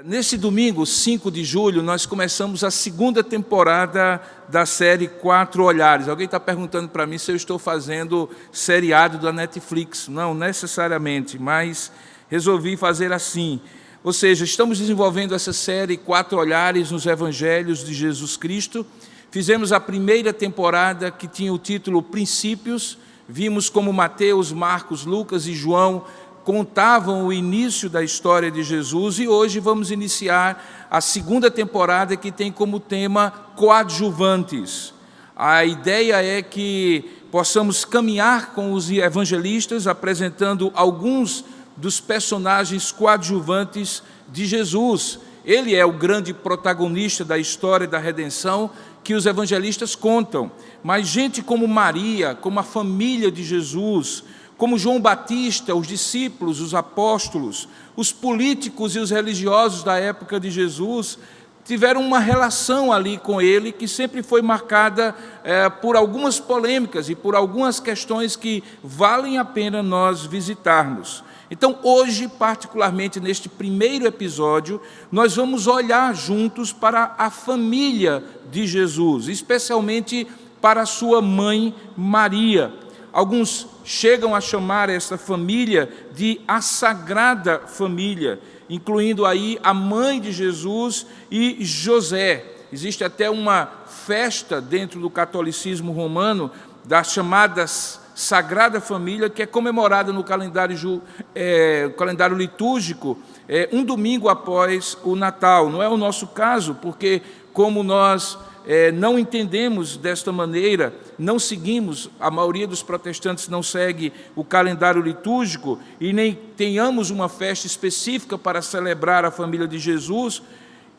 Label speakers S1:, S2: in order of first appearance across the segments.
S1: Nesse domingo, 5 de julho, nós começamos a segunda temporada da série Quatro Olhares. Alguém está perguntando para mim se eu estou fazendo seriado da Netflix. Não necessariamente, mas resolvi fazer assim. Ou seja, estamos desenvolvendo essa série Quatro Olhares nos Evangelhos de Jesus Cristo. Fizemos a primeira temporada que tinha o título Princípios. Vimos como Mateus, Marcos, Lucas e João contavam o início da história de Jesus, e hoje vamos iniciar a segunda temporada, que tem como tema coadjuvantes. A ideia é que possamos caminhar com os evangelistas, apresentando alguns dos personagens coadjuvantes de Jesus. Ele é o grande protagonista da história da redenção que os evangelistas contam, mas gente como Maria, como a família de Jesus, como João Batista, os discípulos, os apóstolos, os políticos e os religiosos da época de Jesus, tiveram uma relação ali com ele que sempre foi marcada por algumas polêmicas e por algumas questões que valem a pena nós visitarmos. Então, hoje, particularmente neste primeiro episódio, nós vamos olhar juntos para a família de Jesus, especialmente para a sua mãe Maria. Alguns chegam a chamar essa família de a Sagrada Família, incluindo aí a mãe de Jesus e José. Existe até uma festa dentro do catolicismo romano da chamada Sagrada Família, que é comemorada no calendário litúrgico um domingo após o Natal. Não é o nosso caso, porque como nós não entendemos desta maneira, não seguimos, a maioria dos protestantes não segue o calendário litúrgico e nem tenhamos uma festa específica para celebrar a família de Jesus,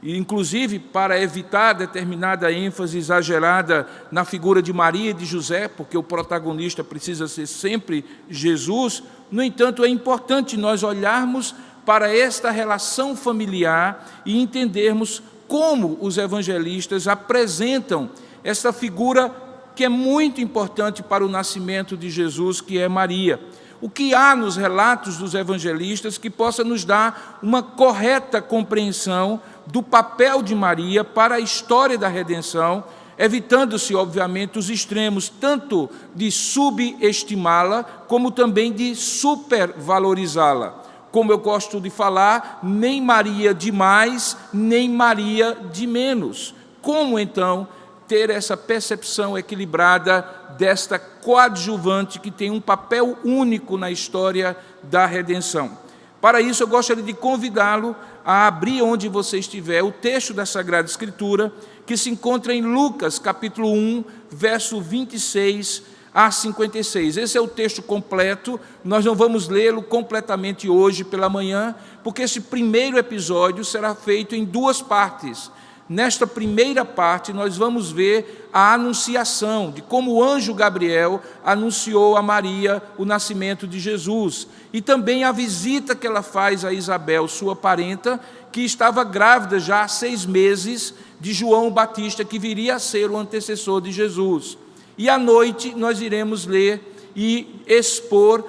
S1: e inclusive para evitar determinada ênfase exagerada na figura de Maria e de José, porque o protagonista precisa ser sempre Jesus. No entanto, é importante nós olharmos para esta relação familiar e entendermos como os evangelistas apresentam essa figura que é muito importante para o nascimento de Jesus, que é Maria. O que há nos relatos dos evangelistas que possa nos dar uma correta compreensão do papel de Maria para a história da redenção, evitando-se, obviamente, os extremos, tanto de subestimá-la, como também de supervalorizá-la. Como eu gosto de falar, nem Maria de mais, nem Maria de menos. Como, então, ter essa percepção equilibrada desta coadjuvante que tem um papel único na história da redenção? Para isso, eu gostaria de convidá-lo a abrir onde você estiver o texto da Sagrada Escritura, que se encontra em Lucas, capítulo 1, verso 26 a 56. Esse é o texto completo. Nós não vamos lê-lo completamente hoje pela manhã, porque esse primeiro episódio será feito em duas partes. Nesta primeira parte, nós vamos ver a anunciação de como o anjo Gabriel anunciou a Maria o nascimento de Jesus, e também a visita que ela faz a Isabel, sua parenta, que estava grávida já há 6 meses de João Batista, que viria a ser o antecessor de Jesus. E à noite nós iremos ler e expor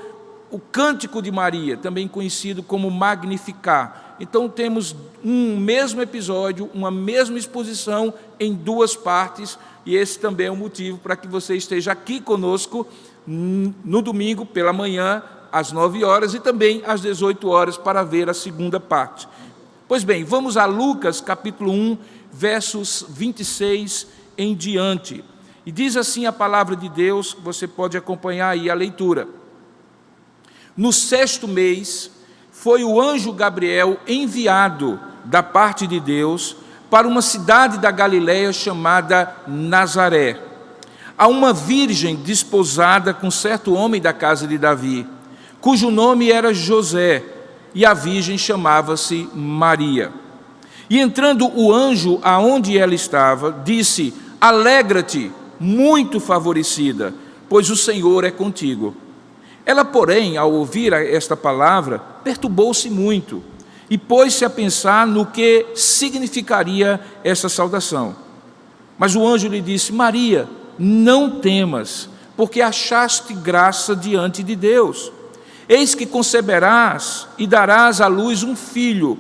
S1: o Cântico de Maria, também conhecido como Magnificar. Então temos um mesmo episódio, uma mesma exposição em duas partes, e esse também é o motivo para que você esteja aqui conosco no domingo pela manhã, às 9 horas, e também às 18 horas para ver a segunda parte. Pois bem, vamos a Lucas capítulo 1, versos 26 em diante. E diz assim a palavra de Deus, você pode acompanhar aí a leitura. No 6º mês, foi o anjo Gabriel enviado da parte de Deus para uma cidade da Galileia chamada Nazaré, a uma virgem desposada com certo homem da casa de Davi, cujo nome era José, e a virgem chamava-se Maria. E entrando o anjo aonde ela estava, disse: Alegra-te, muito favorecida, pois o Senhor é contigo. Ela, porém, ao ouvir esta palavra, perturbou-se muito e pôs-se a pensar no que significaria essa saudação. Mas o anjo lhe disse: Maria, não temas, porque achaste graça diante de Deus. Eis que conceberás e darás à luz um filho,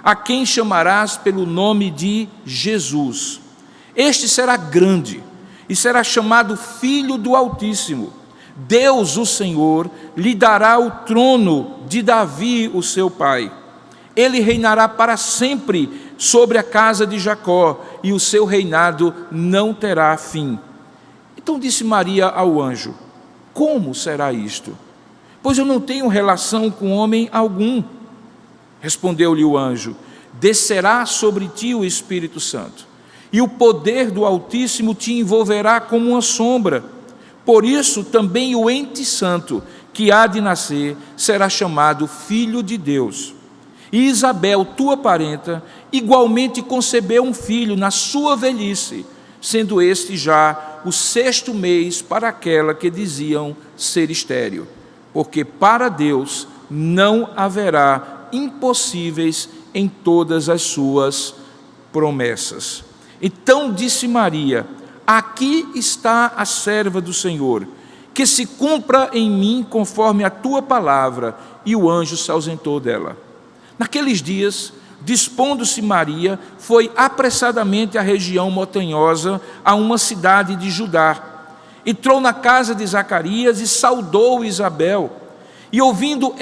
S1: a quem chamarás pelo nome de Jesus. Este será grande e será chamado Filho do Altíssimo. Deus, o Senhor, lhe dará o trono de Davi, o seu pai. Ele reinará para sempre sobre a casa de Jacó, e o seu reinado não terá fim. Então disse Maria ao anjo: como será isto? Pois eu não tenho relação com homem algum. Respondeu-lhe o anjo: descerá sobre ti o Espírito Santo, e o poder do Altíssimo te envolverá como uma sombra. Por isso também o ente santo que há de nascer será chamado Filho de Deus. E Isabel, tua parenta, igualmente concebeu um filho na sua velhice, sendo este já o 6º mês para aquela que diziam ser estéril, porque para Deus não haverá impossíveis em todas as suas promessas. Então disse Maria: aqui está a serva do Senhor, que se cumpra em mim conforme a tua palavra. E o anjo se ausentou dela. Naqueles dias, dispondo-se Maria, foi apressadamente à região montanhosa, a uma cidade de Judá. Entrou na casa de Zacarias e saudou Isabel. E ouvindo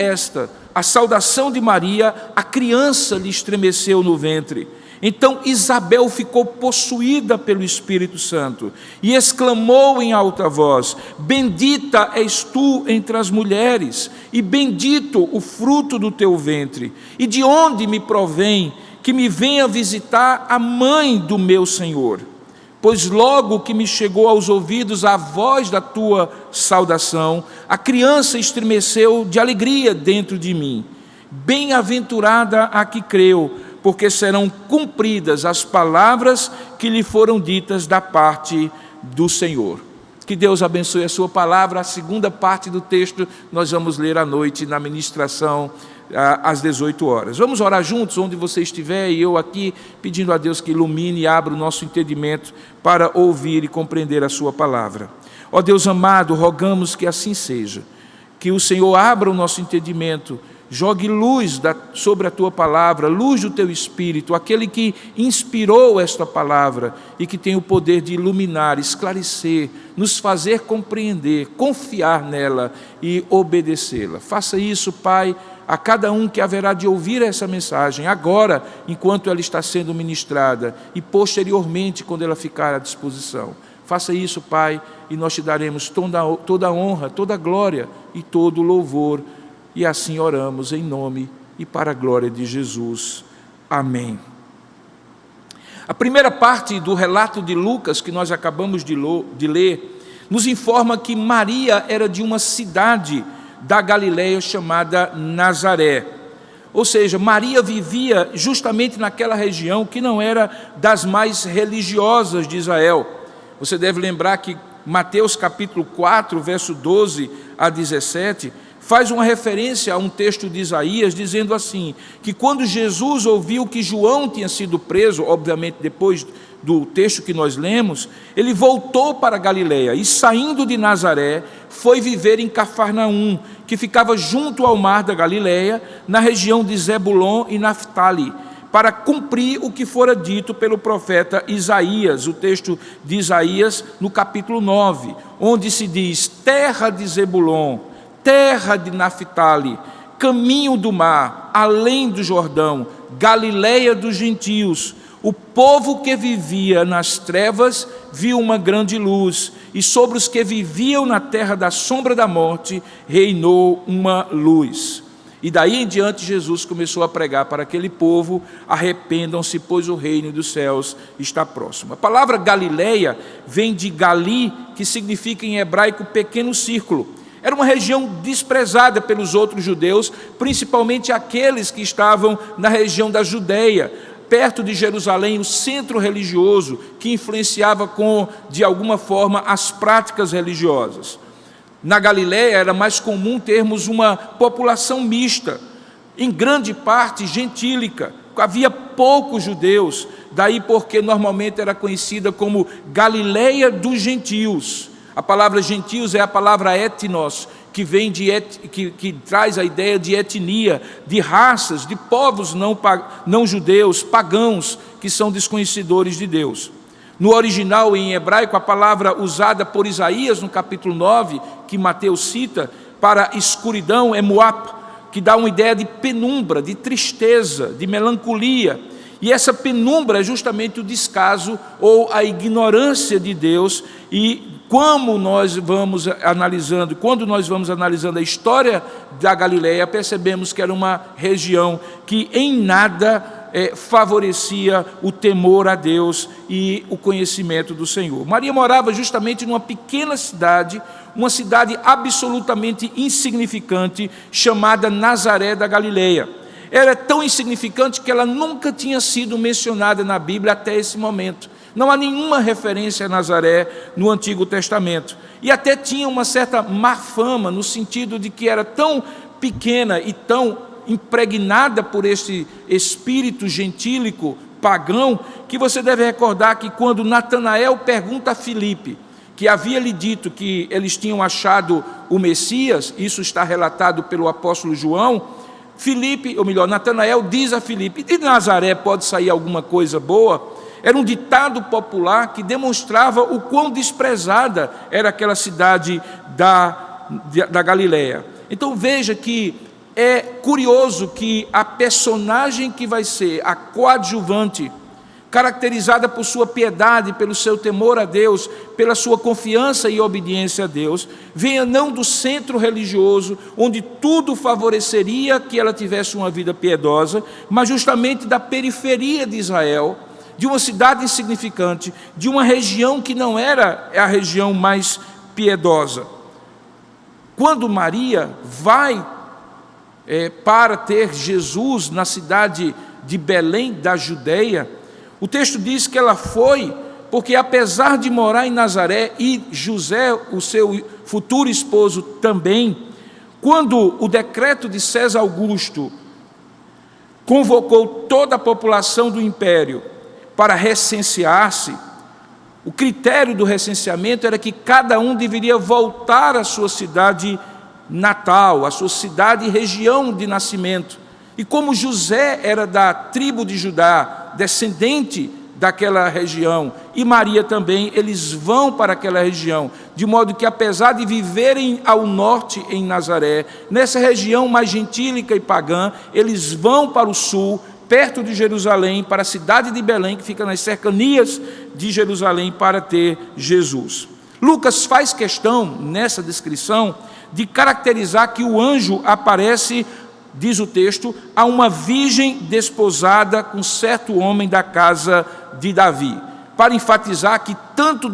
S1: a saudação de Maria, a criança lhe estremeceu no ventre. Então Isabel ficou possuída pelo Espírito Santo e exclamou em alta voz: bendita és tu entre as mulheres, e bendito o fruto do teu ventre. E de onde me provém que me venha visitar a mãe do meu Senhor? Pois logo que me chegou aos ouvidos a voz da tua saudação, a criança estremeceu de alegria dentro de mim. Bem-aventurada a que creu, porque serão cumpridas as palavras que lhe foram ditas da parte do Senhor. Que Deus abençoe a sua palavra. A segunda parte do texto nós vamos ler à noite na ministração às 18 horas. Vamos orar juntos, onde você estiver, e eu aqui, pedindo a Deus que ilumine e abra o nosso entendimento para ouvir e compreender a sua palavra. Ó Deus amado, rogamos que assim seja, que o Senhor abra o nosso entendimento, jogue luz sobre a tua palavra, luz do teu Espírito, aquele que inspirou esta palavra e que tem o poder de iluminar, esclarecer, nos fazer compreender, confiar nela e obedecê-la. Faça isso, Pai, a cada um que haverá de ouvir essa mensagem, agora, enquanto ela está sendo ministrada, e posteriormente, quando ela ficar à disposição. Faça isso, Pai, e nós te daremos toda a honra, toda a glória e todo o louvor. E assim oramos em nome e para a glória de Jesus. Amém. A primeira parte do relato de Lucas, que nós acabamos de ler, nos informa que Maria era de uma cidade da Galileia chamada Nazaré. Ou seja, Maria vivia justamente naquela região que não era das mais religiosas de Israel. Você deve lembrar que Mateus capítulo 4, verso 12 a 17, faz uma referência a um texto de Isaías, dizendo assim, que quando Jesus ouviu que João tinha sido preso, obviamente depois do texto que nós lemos, ele voltou para Galileia e, saindo de Nazaré, foi viver em Cafarnaum, que ficava junto ao mar da Galileia, na região de Zebulon e Naftali, para cumprir o que fora dito pelo profeta Isaías, o texto de Isaías no capítulo 9, onde se diz: terra de Zebulon, terra de Naftali, caminho do mar, além do Jordão, Galileia dos gentios, o povo que vivia nas trevas viu uma grande luz, e sobre os que viviam na terra da sombra da morte reinou uma luz. E daí em diante Jesus começou a pregar para aquele povo: arrependam-se, pois o reino dos céus está próximo. A palavra Galileia vem de Gali, que significa em hebraico pequeno círculo. Era uma região desprezada pelos outros judeus, principalmente aqueles que estavam na região da Judeia, perto de Jerusalém, o centro religioso que influenciava de alguma forma as práticas religiosas. Na Galileia era mais comum termos uma população mista, em grande parte gentílica. Havia poucos judeus, daí porque normalmente era conhecida como Galileia dos gentios. A palavra gentios é a palavra etnos, que vem que traz a ideia de etnia, de raças, de povos não judeus, pagãos, que são desconhecedores de Deus. No original, em hebraico, a palavra usada por Isaías no capítulo 9, que Mateus cita, para escuridão, é Moab, que dá uma ideia de penumbra, de tristeza, de melancolia. E essa penumbra é justamente o descaso ou a ignorância de Deus. E quando nós vamos analisando a história da Galileia, percebemos que era uma região que em nada favorecia o temor a Deus e o conhecimento do Senhor. Maria morava justamente numa pequena cidade, uma cidade absolutamente insignificante, chamada Nazaré da Galileia. Era tão insignificante que ela nunca tinha sido mencionada na Bíblia até esse momento. Não há nenhuma referência a Nazaré no Antigo Testamento. E até tinha uma certa má fama, no sentido de que era tão pequena e tão impregnada por esse espírito gentílico, pagão, que você deve recordar que quando Natanael pergunta a Filipe, que havia lhe dito que eles tinham achado o Messias, isso está relatado pelo apóstolo João, Natanael diz a Filipe: de Nazaré pode sair alguma coisa boa? Era um ditado popular que demonstrava o quão desprezada era aquela cidade da Galileia. Então veja que é curioso que a personagem que vai ser a coadjuvante, caracterizada por sua piedade, pelo seu temor a Deus, pela sua confiança e obediência a Deus, venha não do centro religioso, onde tudo favoreceria que ela tivesse uma vida piedosa, mas justamente da periferia de Israel, de uma cidade insignificante, de uma região que não era a região mais piedosa. Quando Maria vai para ter Jesus na cidade de Belém, da Judeia, o texto diz que ela foi porque, apesar de morar em Nazaré, e José, o seu futuro esposo, também, quando o decreto de César Augusto convocou toda a população do império para recensear-se, o critério do recenseamento era que cada um deveria voltar à sua cidade natal, à sua cidade e região de nascimento. E como José era da tribo de Judá, descendente daquela região, e Maria também, eles vão para aquela região, de modo que, apesar de viverem ao norte em Nazaré, nessa região mais gentílica e pagã, eles vão para o sul, perto de Jerusalém, para a cidade de Belém, que fica nas cercanias de Jerusalém, para ter Jesus. Lucas faz questão, nessa descrição, de caracterizar que o anjo aparece, diz o texto, a uma virgem desposada com certo homem da casa de Davi, para enfatizar que tanto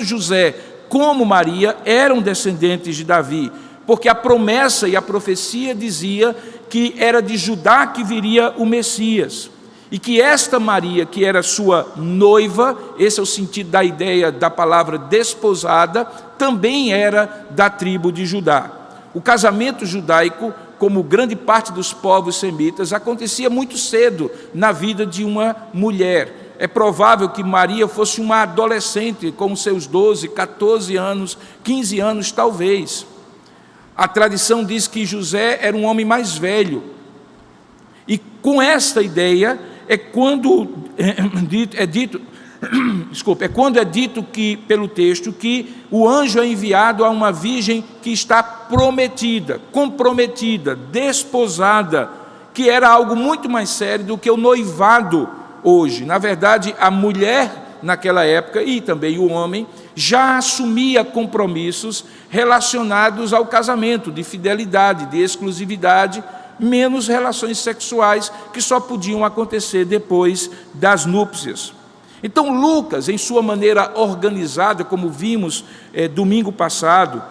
S1: José como Maria eram descendentes de Davi, porque a promessa e a profecia dizia que era de Judá que viria o Messias, e que esta Maria, que era sua noiva, esse é o sentido da ideia da palavra desposada, também era da tribo de Judá. O casamento judaico, como grande parte dos povos semitas, acontecia muito cedo na vida de uma mulher. É provável que Maria fosse uma adolescente, com seus 12, 14 anos, 15 anos talvez. A tradição diz que José era um homem mais velho. E com esta ideia é quando é dito que, pelo texto, que o anjo é enviado a uma virgem que está prometida, comprometida, desposada, que era algo muito mais sério do que o noivado hoje. Na verdade, a mulher naquela época, e também o homem, já assumia compromissos relacionados ao casamento, de fidelidade, de exclusividade, menos relações sexuais que só podiam acontecer depois das núpcias. Então Lucas, em sua maneira organizada, como vimos domingo passado,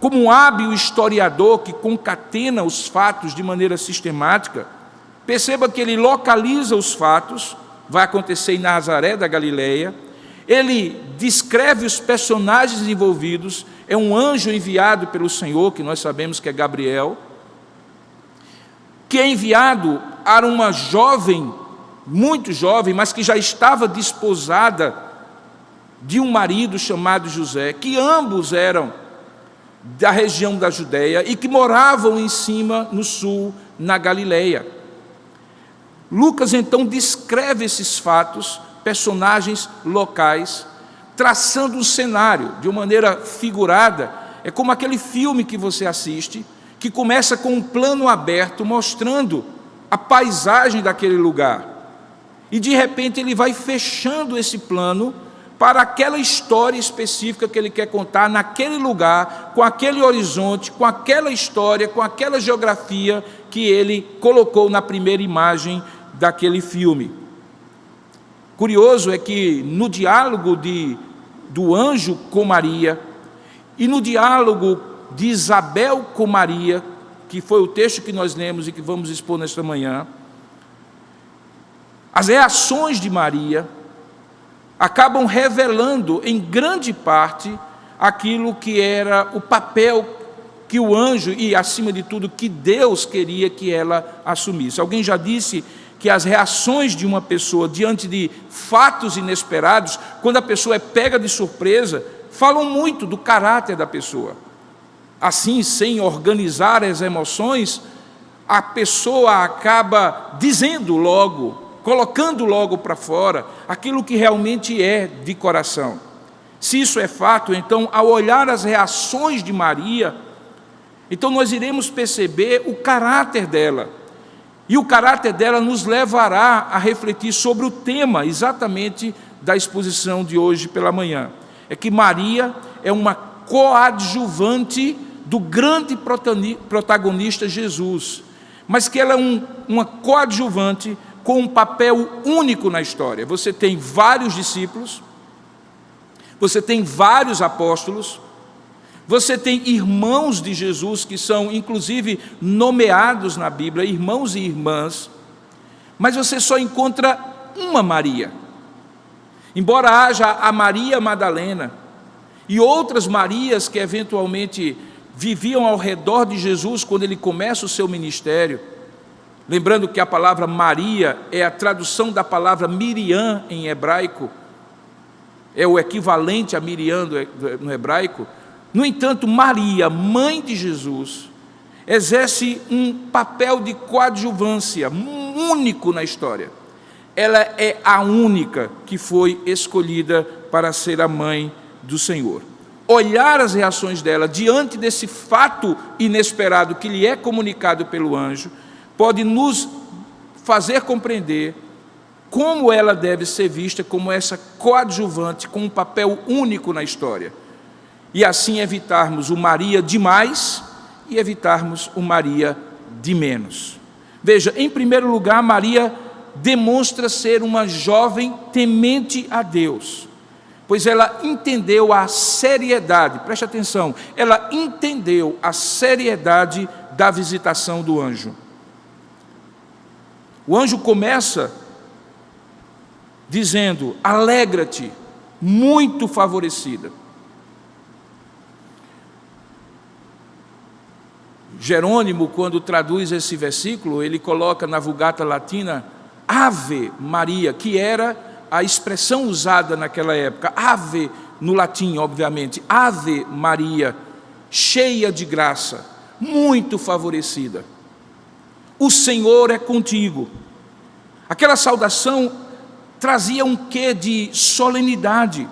S1: como um hábil historiador que concatena os fatos de maneira sistemática, perceba que ele localiza os fatos, vai acontecer em Nazaré da Galileia, ele descreve os personagens envolvidos, é um anjo enviado pelo Senhor, que nós sabemos que é Gabriel, que é enviado a uma jovem, muito jovem, mas que já estava desposada de um marido chamado José, que ambos eram da região da Judéia e que moravam em cima, no sul, na Galileia. Lucas então descreve esses fatos, personagens locais, traçando um cenário de uma maneira figurada. É como aquele filme que você assiste, que começa com um plano aberto mostrando a paisagem daquele lugar. E de repente ele vai fechando esse plano para aquela história específica que ele quer contar naquele lugar, com aquele horizonte, com aquela história, com aquela geografia que ele colocou na primeira imagem daquele filme. Curioso é que no diálogo do anjo com Maria e no diálogo de Isabel com Maria, que foi o texto que nós lemos e que vamos expor nesta manhã, as reações de Maria acabam revelando em grande parte aquilo que era o papel que o anjo e, acima de tudo, que Deus queria que ela assumisse. Alguém já disse que as reações de uma pessoa diante de fatos inesperados, quando a pessoa é pega de surpresa, falam muito do caráter da pessoa. Assim, sem organizar as emoções, a pessoa acaba dizendo logo, colocando logo para fora aquilo que realmente é de coração. Se isso é fato, então, ao olhar as reações de Maria, então nós iremos perceber o caráter dela. E o caráter dela nos levará a refletir sobre o tema exatamente da exposição de hoje pela manhã. É que Maria é uma coadjuvante do grande protagonista Jesus, mas que ela é uma coadjuvante com um papel único na história. Você tem vários discípulos, você tem vários apóstolos, você tem irmãos de Jesus que são inclusive nomeados na Bíblia, irmãos e irmãs, mas você só encontra uma Maria. Embora haja a Maria Madalena e outras Marias que eventualmente viviam ao redor de Jesus quando ele começa o seu ministério, lembrando que a palavra Maria é a tradução da palavra Miriam em hebraico, é o equivalente a Miriam no hebraico. No entanto, Maria, mãe de Jesus, exerce um papel de coadjuvância único na história. Ela é a única que foi escolhida para ser a mãe do Senhor. Olhar as reações dela diante desse fato inesperado que lhe é comunicado pelo anjo, pode nos fazer compreender como ela deve ser vista como essa coadjuvante, com um papel único na história. E assim evitarmos o Maria de mais e evitarmos o Maria de menos. Veja, em primeiro lugar, Maria demonstra ser uma jovem temente a Deus, pois ela entendeu a seriedade, preste atenção, ela entendeu a seriedade da visitação do anjo. O anjo começa dizendo: alegra-te, muito favorecida. Jerônimo, quando traduz esse versículo, ele coloca na Vulgata Latina Ave Maria, que era a expressão usada naquela época. Ave no latim, obviamente, Ave Maria, cheia de graça, muito favorecida. O Senhor é contigo. Aquela saudação trazia um quê de solenidade,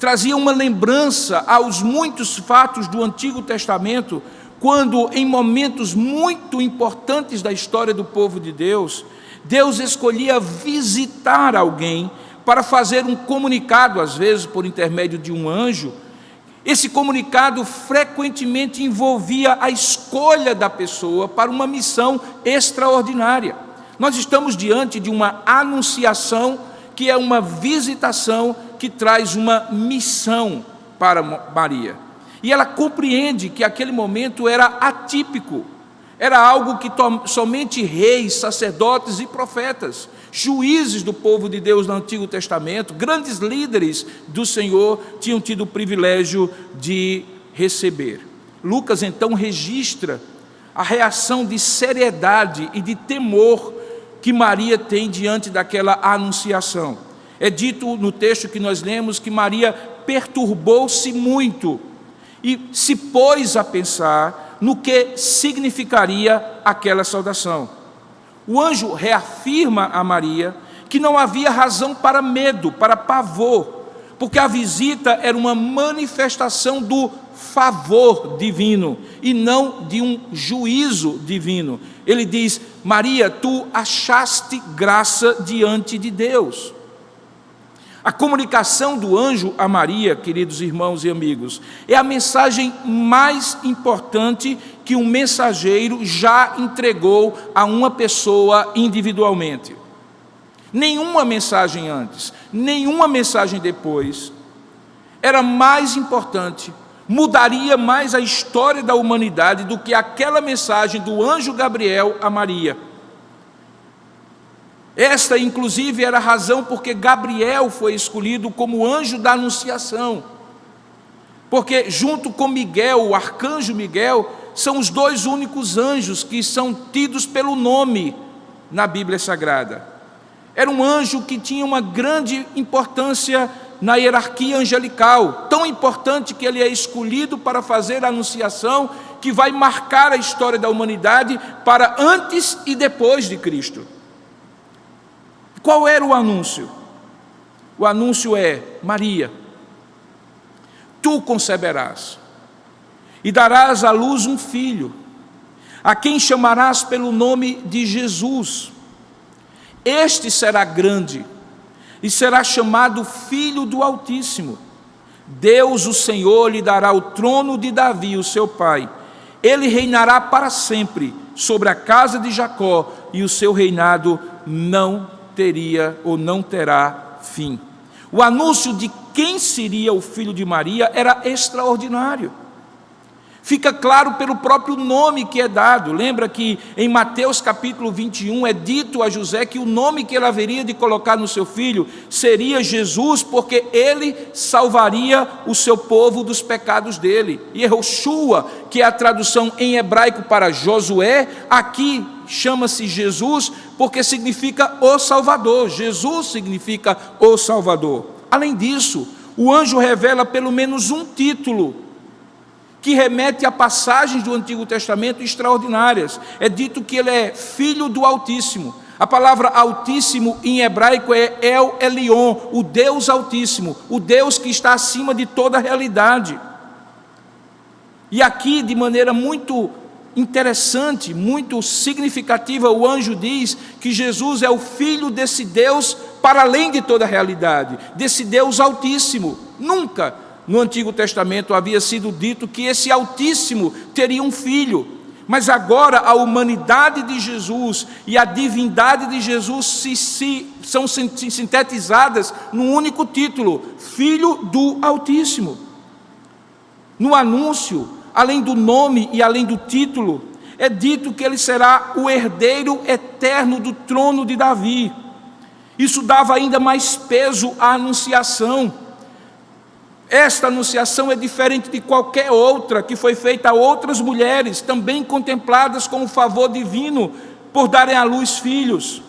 S1: trazia uma lembrança aos muitos fatos do Antigo Testamento, quando em momentos muito importantes da história do povo de Deus, Deus escolhia visitar alguém para fazer um comunicado, às vezes por intermédio de um anjo. Esse comunicado frequentemente envolvia a escolha da pessoa para uma missão extraordinária. Nós estamos diante de uma anunciação que é uma visitação que traz uma missão para Maria. E ela compreende que aquele momento era atípico, era algo que somente reis, sacerdotes e profetas, juízes do povo de Deus no Antigo Testamento, grandes líderes do Senhor, tinham tido o privilégio de receber. Lucas então registra a reação de seriedade e de temor que Maria tem diante daquela anunciação. É dito no texto que nós lemos que Maria perturbou-se muito e se pôs a pensar no que significaria aquela saudação. O anjo reafirma a Maria que não havia razão para medo, para pavor, porque a visita era uma manifestação do favor divino e não de um juízo divino. Ele diz: Maria, tu achaste graça diante de Deus. A comunicação do anjo a Maria, queridos irmãos e amigos, é a mensagem mais importante que um mensageiro já entregou a uma pessoa individualmente. Nenhuma mensagem antes, nenhuma mensagem depois era mais importante, mudaria mais a história da humanidade do que aquela mensagem do anjo Gabriel a Maria. Esta, inclusive, era a razão porque Gabriel foi escolhido como anjo da anunciação. Porque, junto com Miguel, o arcanjo Miguel, são os dois únicos anjos que são tidos pelo nome na Bíblia Sagrada. Era um anjo que tinha uma grande importância na hierarquia angelical, tão importante que ele é escolhido para fazer a anunciação que vai marcar a história da humanidade para antes e depois de Cristo. Qual era o anúncio? O anúncio é: Maria, tu conceberás e darás à luz um filho, a quem chamarás pelo nome de Jesus. Este será grande e será chamado Filho do Altíssimo. Deus, o Senhor, lhe dará o trono de Davi, o seu pai. Ele reinará para sempre sobre a casa de Jacó, e o seu reinado não terá fim. O anúncio de quem seria o filho de Maria era extraordinário. Fica claro pelo próprio nome que é dado. Lembra que em Mateus capítulo 21 é dito a José que o nome que ele haveria de colocar no seu filho seria Jesus, porque ele salvaria o seu povo dos pecados dele. E Yehoshua, que é a tradução em hebraico para Josué, aqui chama-se Jesus porque significa o Salvador. Jesus significa o Salvador. Além disso, o anjo revela pelo menos um título que remete a passagens do Antigo Testamento extraordinárias. É dito que ele é Filho do Altíssimo. A palavra Altíssimo em hebraico é El Elyon, o Deus Altíssimo, o Deus que está acima de toda a realidade. E aqui, de maneira muito interessante, muito significativa, o anjo diz que Jesus é o Filho desse Deus para além de toda a realidade, desse Deus Altíssimo. Nunca no Antigo Testamento havia sido dito que esse Altíssimo teria um filho, mas agora a humanidade de Jesus e a divindade de Jesus são sintetizadas num único título: Filho do Altíssimo. No anúncio, além do nome e além do título, é dito que ele será o herdeiro eterno do trono de Davi. Isso dava ainda mais peso à anunciação. Esta anunciação é diferente de qualquer outra que foi feita a outras mulheres, também contempladas com o favor divino por darem à luz filhos.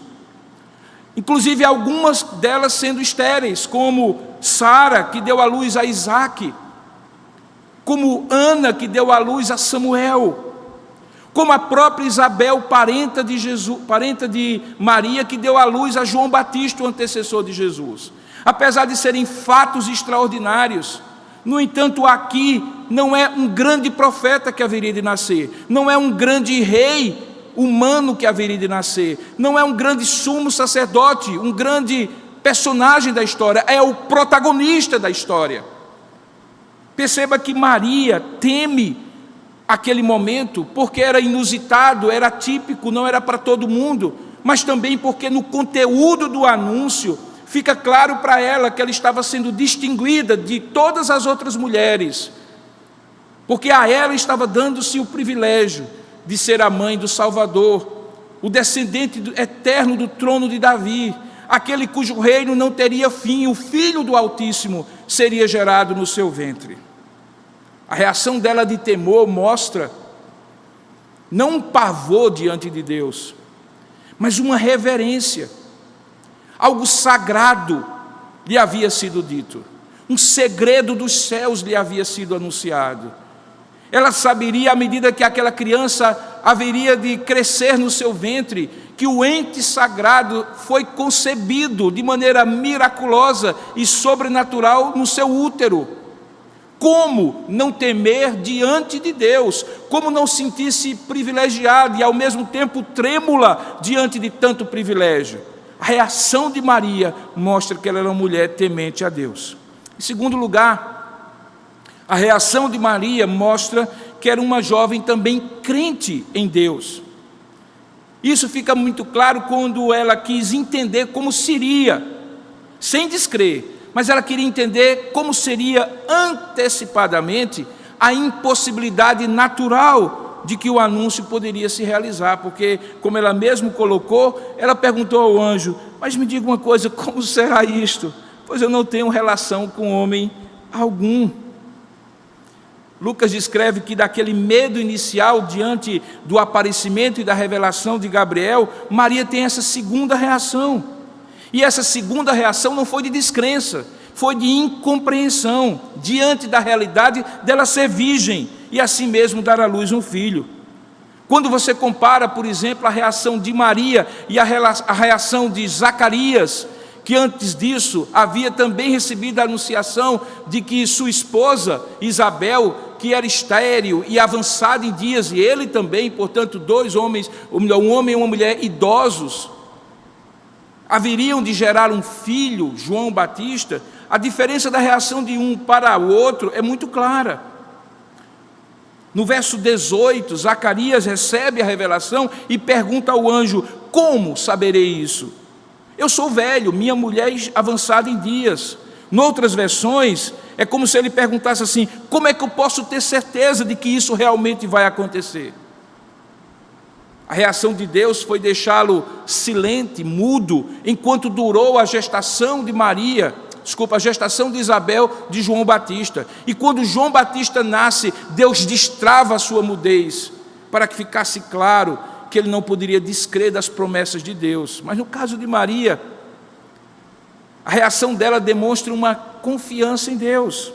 S1: Inclusive algumas delas sendo estéreis, como Sara, que deu à luz a Isaque, como Ana, que deu à luz a Samuel, como a própria Isabel, parenta de Maria, que deu à luz a João Batista, o antecessor de Jesus. Apesar de serem fatos extraordinários, no entanto, aqui não é um grande profeta que haveria de nascer, não é um grande rei humano que haveria de nascer, não é um grande sumo sacerdote, um grande personagem da história, é o protagonista da história. Perceba que Maria teme aquele momento, porque era inusitado, era atípico, não era para todo mundo, mas também porque no conteúdo do anúncio fica claro para ela que ela estava sendo distinguida de todas as outras mulheres, porque a ela estava dando-se o privilégio de ser a mãe do Salvador, o descendente eterno do trono de Davi, aquele cujo reino não teria fim, o Filho do Altíssimo seria gerado no seu ventre. A reação dela de temor mostra não um pavor diante de Deus, mas uma reverência. Algo sagrado lhe havia sido dito. Um segredo dos céus lhe havia sido anunciado. Ela saberia, à medida que aquela criança haveria de crescer no seu ventre, que o ente sagrado foi concebido de maneira miraculosa e sobrenatural no seu útero. Como não temer diante de Deus? Como não sentir-se privilegiado e ao mesmo tempo trêmula diante de tanto privilégio? A reação de Maria mostra que ela era uma mulher temente a Deus. Em segundo lugar, a reação de Maria mostra que era uma jovem também crente em Deus. Isso fica muito claro quando ela quis entender como seria, sem descrer, mas ela queria entender como seria antecipadamente a impossibilidade natural de que o anúncio poderia se realizar, porque, como ela mesmo colocou, ela perguntou ao anjo: mas me diga uma coisa, como será isto? Pois eu não tenho relação com homem algum. Lucas descreve que daquele medo inicial diante do aparecimento e da revelação de Gabriel, Maria tem essa segunda reação. E essa segunda reação não foi de descrença, foi de incompreensão diante da realidade dela ser virgem e assim mesmo dar à luz um filho. Quando você compara, por exemplo, a reação de Maria e a reação de Zacarias, que antes disso havia também recebido a anunciação de que sua esposa Isabel, que era estéril e avançada em dias, e ele também, portanto, dois homens, um homem e uma mulher idosos, haveriam de gerar um filho, João Batista. A diferença da reação de um para o outro é muito clara. No verso 18, Zacarias recebe a revelação e pergunta ao anjo: como saberei isso? Eu sou velho, minha mulher avançada em dias. Noutras versões, é como se ele perguntasse assim: como é que eu posso ter certeza de que isso realmente vai acontecer? A reação de Deus foi deixá-lo silente, mudo, enquanto durou a gestação de a gestação de Isabel, de João Batista. E quando João Batista nasce, Deus destrava a sua mudez, para que ficasse claro que ele não poderia descrer das promessas de Deus. Mas no caso de Maria, a reação dela demonstra uma confiança em Deus.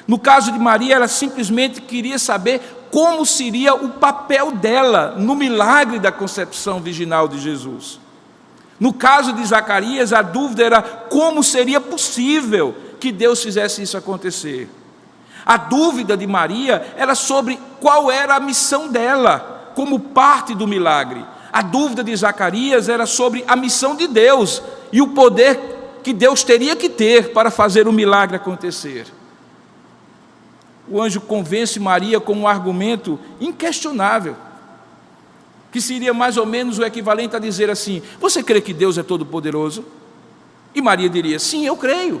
S1: No caso de Maria, ela simplesmente queria saber como seria o papel dela no milagre da concepção virginal de Jesus. No caso de Zacarias, a dúvida era como seria possível que Deus fizesse isso acontecer. A dúvida de Maria era sobre qual era a missão dela como parte do milagre. A dúvida de Zacarias era sobre a missão de Deus e o poder que Deus teria que ter para fazer o milagre acontecer. O anjo convence Maria com um argumento inquestionável, que seria mais ou menos o equivalente a dizer assim: você crê que Deus é todo-poderoso? E Maria diria: sim, eu creio.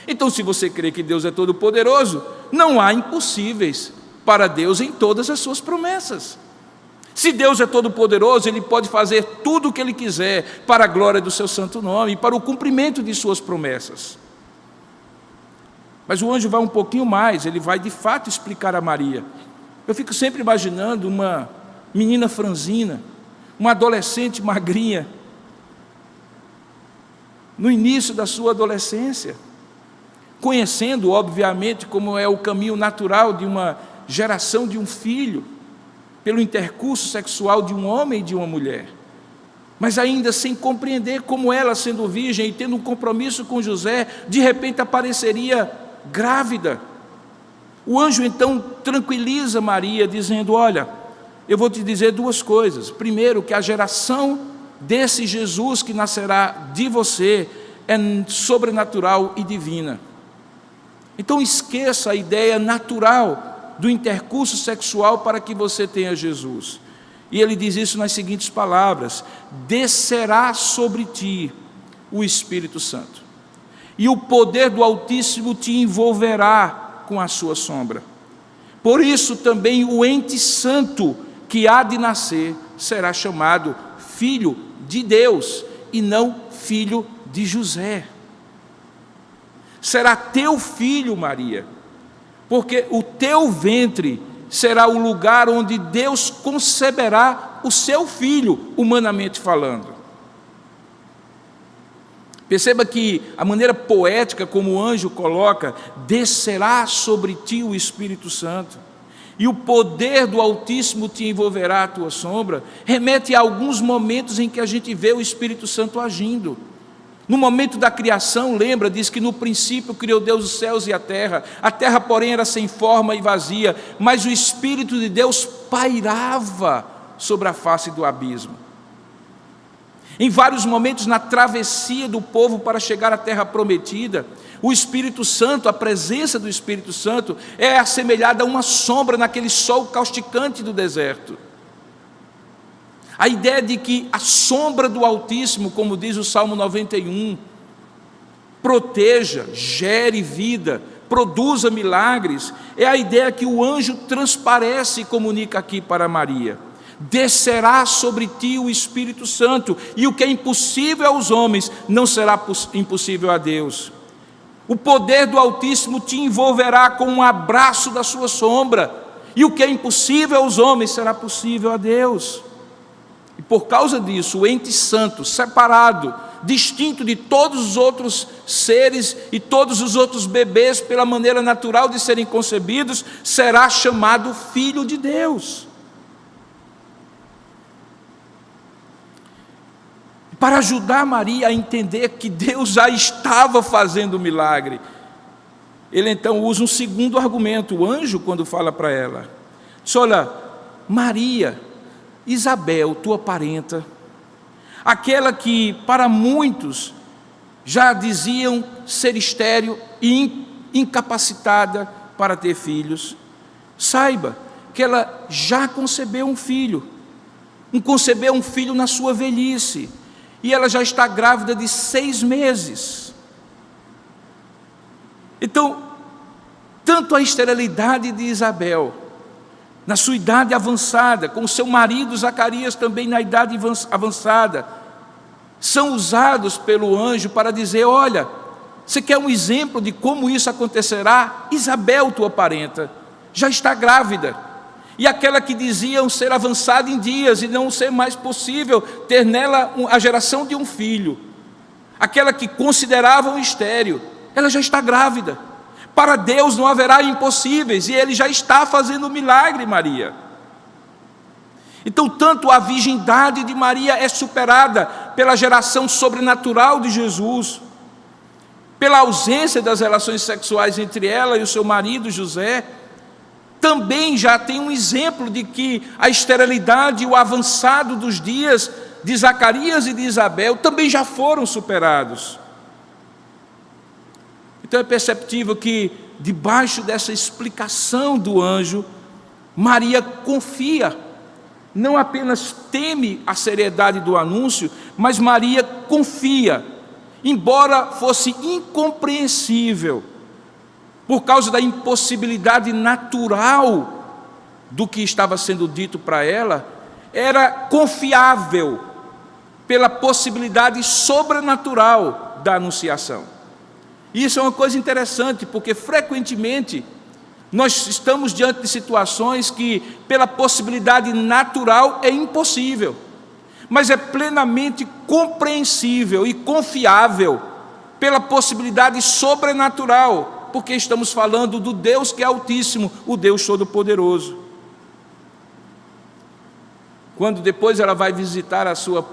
S1: Então, se você crê que Deus é todo-poderoso, não há impossíveis para Deus em todas as suas promessas. Se Deus é todo-poderoso, Ele pode fazer tudo o que Ele quiser para a glória do seu santo nome e para o cumprimento de suas promessas. Mas o anjo vai um pouquinho mais, ele vai de fato explicar a Maria. Eu fico sempre imaginando uma menina franzina, uma adolescente magrinha, no início da sua adolescência, conhecendo, obviamente, como é o caminho natural de uma geração de um filho, pelo intercurso sexual de um homem e de uma mulher, mas ainda sem compreender como ela, sendo virgem e tendo um compromisso com José, de repente apareceria grávida. O anjo então tranquiliza Maria, dizendo: olha, eu vou te dizer duas coisas. Primeiro, que a geração desse Jesus que nascerá de você é sobrenatural e divina. Então esqueça a ideia natural do intercurso sexual para que você tenha Jesus. E ele diz isso nas seguintes palavras: descerá sobre ti o Espírito Santo, e o poder do Altíssimo te envolverá com a sua sombra. Por isso também o ente santo que há de nascer será chamado filho de Deus e não filho de José. Será teu filho, Maria, porque o teu ventre será o lugar onde Deus conceberá o seu filho, humanamente falando. Perceba que a maneira poética como o anjo coloca, descerá sobre ti o Espírito Santo, e o poder do Altíssimo te envolverá a tua sombra, remete a alguns momentos em que a gente vê o Espírito Santo agindo. No momento da criação, lembra, diz que no princípio criou Deus os céus e a terra, porém era sem forma e vazia, mas o Espírito de Deus pairava sobre a face do abismo. Em vários momentos na travessia do povo para chegar à terra prometida, o Espírito Santo, a presença do Espírito Santo é assemelhada a uma sombra naquele sol causticante do deserto. A ideia de que a sombra do Altíssimo, como diz o Salmo 91, proteja, gere vida, produza milagres, é a ideia que o anjo transparece e comunica aqui para Maria. Descerá sobre ti o Espírito Santo, e o que é impossível aos homens não será impossível a Deus. O poder do Altíssimo te envolverá com um abraço da sua sombra, e o que é impossível aos homens será possível a Deus. E por causa disso, o ente santo, separado, distinto de todos os outros seres e todos os outros bebês pela maneira natural de serem concebidos, será chamado Filho de Deus. Para ajudar Maria a entender que Deus já estava fazendo o milagre, ele então usa um segundo argumento. O anjo, quando fala para ela, diz: olha, Maria, Isabel, tua parenta, aquela que para muitos já diziam ser estéril e incapacitada para ter filhos, saiba que ela já concebeu um filho na sua velhice, e ela já está grávida de 6 meses. Então, tanto a esterilidade de Isabel, na sua idade avançada, com seu marido Zacarias também na idade avançada, são usados pelo anjo para dizer: olha, você quer um exemplo de como isso acontecerá? Isabel, tua parenta, já está grávida. E aquela que diziam ser avançada em dias e não ser mais possível ter nela a geração de um filho, aquela que consideravam estéril, ela já está grávida. Para Deus não haverá impossíveis, e Ele já está fazendo o milagre, Maria. Então, tanto a virgindade de Maria é superada pela geração sobrenatural de Jesus, pela ausência das relações sexuais entre ela e o seu marido José, também já tem um exemplo de que a esterilidade e o avançado dos dias de Zacarias e de Isabel também já foram superados. Então é perceptível que, debaixo dessa explicação do anjo, Maria confia, não apenas teme a seriedade do anúncio, mas Maria confia, embora fosse incompreensível, por causa da impossibilidade natural do que estava sendo dito para ela, era confiável pela possibilidade sobrenatural da anunciação. E isso é uma coisa interessante, porque frequentemente nós estamos diante de situações que, pela possibilidade natural, é impossível, mas é plenamente compreensível e confiável pela possibilidade sobrenatural, porque estamos falando do Deus que é Altíssimo, o Deus Todo-Poderoso. Quando depois ela vai visitar a sua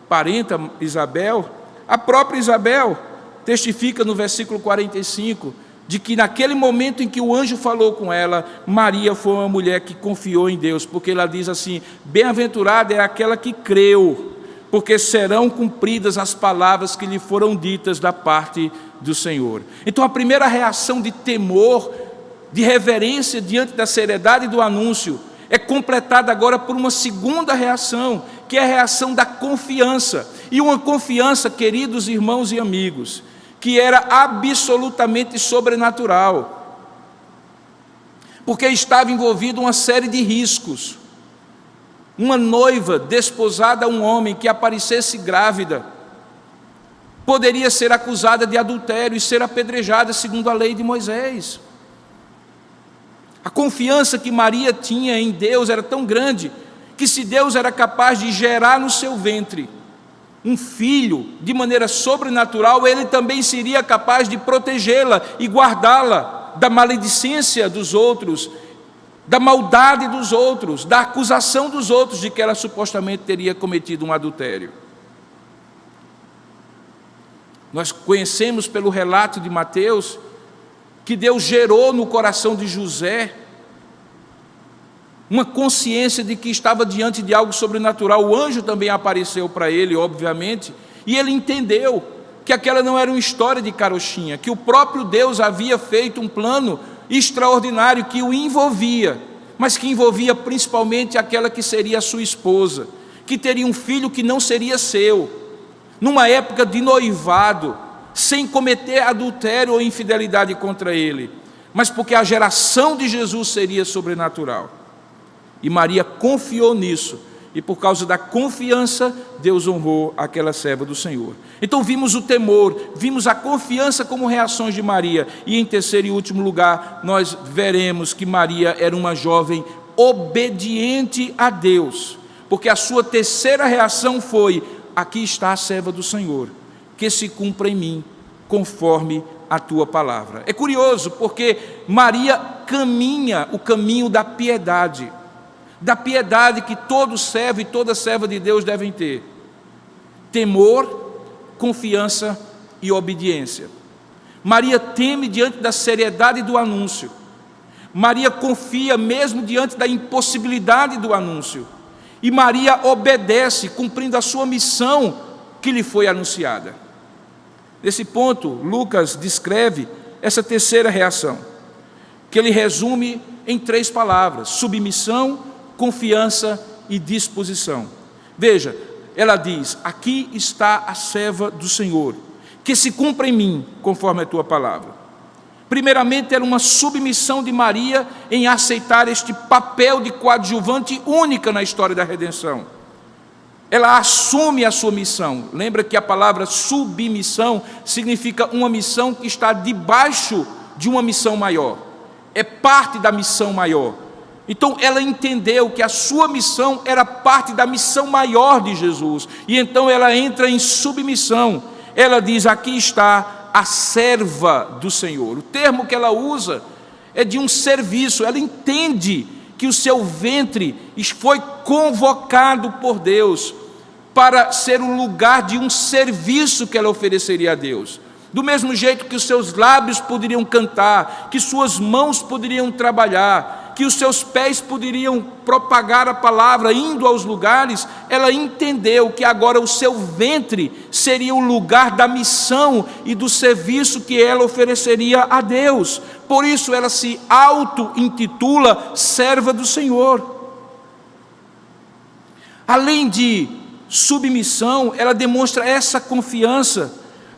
S1: parenta Isabel, a própria Isabel testifica no versículo 45, de que naquele momento em que o anjo falou com ela, Maria foi uma mulher que confiou em Deus, porque ela diz assim: bem-aventurada é aquela que creu, porque serão cumpridas as palavras que lhe foram ditas da parte do Senhor. Então a primeira reação de temor, de reverência diante da seriedade do anúncio, é completada agora por uma segunda reação, que é a reação da confiança. E uma confiança, queridos irmãos e amigos, que era absolutamente sobrenatural, porque estava envolvido uma série de riscos. Uma noiva desposada a um homem que aparecesse grávida poderia ser acusada de adultério e ser apedrejada segundo a lei de Moisés. A confiança que Maria tinha em Deus era tão grande que, se Deus era capaz de gerar no seu ventre um filho de maneira sobrenatural, ele também seria capaz de protegê-la e guardá-la da maledicência dos outros, da maldade dos outros, da acusação dos outros de que ela supostamente teria cometido um adultério. Nós conhecemos pelo relato de Mateus que Deus gerou no coração de José uma consciência de que estava diante de algo sobrenatural. O anjo também apareceu para ele, obviamente, e ele entendeu que aquela não era uma história de carochinha, que o próprio Deus havia feito um plano extraordinário que o envolvia, mas que envolvia principalmente aquela que seria a sua esposa, que teria um filho que não seria seu, numa época de noivado, sem cometer adultério ou infidelidade contra ele, mas porque a geração de Jesus seria sobrenatural. E Maria confiou nisso, e por causa da confiança, Deus honrou aquela serva do Senhor. Então vimos o temor, vimos a confiança como reações de Maria, e em terceiro e último lugar, nós veremos que Maria era uma jovem obediente a Deus, porque a sua terceira reação foi: aqui está a serva do Senhor, que se cumpra em mim, conforme a tua palavra. É curioso, porque Maria caminha o caminho da piedade que todo servo e toda serva de Deus devem ter: temor, confiança e obediência. Maria teme diante da seriedade do anúncio. Maria confia mesmo diante da impossibilidade do anúncio. E Maria obedece, cumprindo a sua missão que lhe foi anunciada. Nesse ponto, Lucas descreve essa terceira reação, que ele resume em 3 palavras: submissão, confiança e disposição. Veja, ela diz: aqui está a serva do Senhor, que se cumpra em mim, conforme a tua palavra. Primeiramente, era uma submissão de Maria em aceitar este papel de coadjuvante única na história da redenção. Ela assume a sua missão. Lembra que a palavra submissão significa uma missão que está debaixo de uma missão maior, é parte da missão maior. Então ela entendeu que a sua missão era parte da missão maior de Jesus, e então ela entra em submissão. Ela diz: aqui está a serva do Senhor. O termo que ela usa é de um serviço. Ela entende que o seu ventre foi convocado por Deus para ser o lugar de um serviço que ela ofereceria a Deus. Do mesmo jeito que os seus lábios poderiam cantar, que suas mãos poderiam trabalhar, que os seus pés poderiam propagar a palavra indo aos lugares, ela entendeu que agora o seu ventre seria o lugar da missão e do serviço que ela ofereceria a Deus. Por isso ela se auto-intitula serva do Senhor. Além de submissão, ela demonstra essa confiança,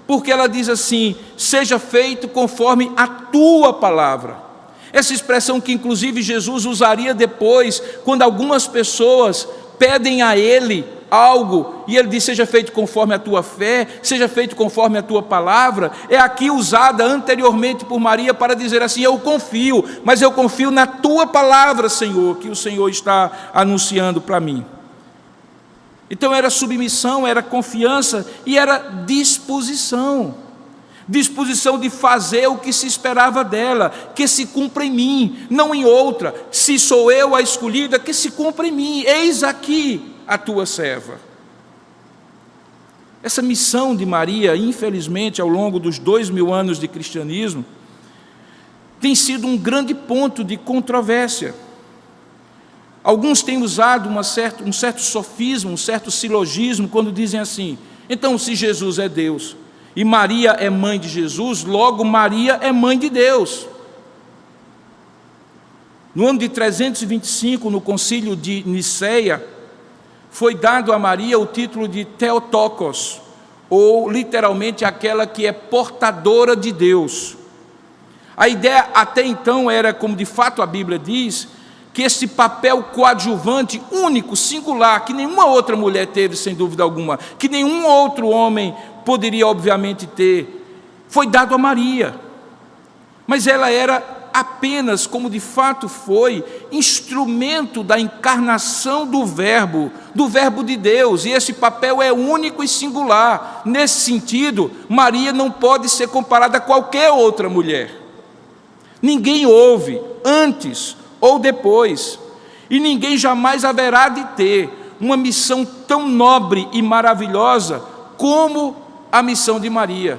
S1: porque ela diz assim: seja feito conforme a tua palavra. Essa expressão que inclusive Jesus usaria depois, quando algumas pessoas pedem a ele algo, e ele diz: seja feito conforme a tua fé, seja feito conforme a tua palavra, é aqui usada anteriormente por Maria para dizer assim: eu confio, mas eu confio na tua palavra, Senhor, que o Senhor está anunciando para mim. Então era submissão, era confiança e era disposição. Disposição de fazer o que se esperava dela, que se cumpra em mim, não em outra. Se sou eu a escolhida, que se cumpra em mim. Eis aqui a tua serva. Essa missão de Maria, infelizmente, ao longo dos 2000 anos de cristianismo, tem sido um grande ponto de controvérsia. Alguns têm usado um certo sofismo, um certo silogismo, quando dizem assim: então, se Jesus é Deus e Maria é mãe de Jesus, logo Maria é mãe de Deus. No ano de 325, no concílio de Niceia, foi dado a Maria o título de Theotokos, ou literalmente aquela que é portadora de Deus. A ideia até então era, como de fato a Bíblia diz, que esse papel coadjuvante, único, singular, que nenhuma outra mulher teve, sem dúvida alguma, que nenhum outro homem poderia obviamente ter, foi dado a Maria. Mas ela era apenas, como de fato foi, instrumento da encarnação do Verbo de Deus, e esse papel é único e singular. Nesse sentido, Maria não pode ser comparada a qualquer outra mulher. Ninguém houve antes ou depois, e ninguém jamais haverá de ter uma missão tão nobre e maravilhosa como a missão de Maria.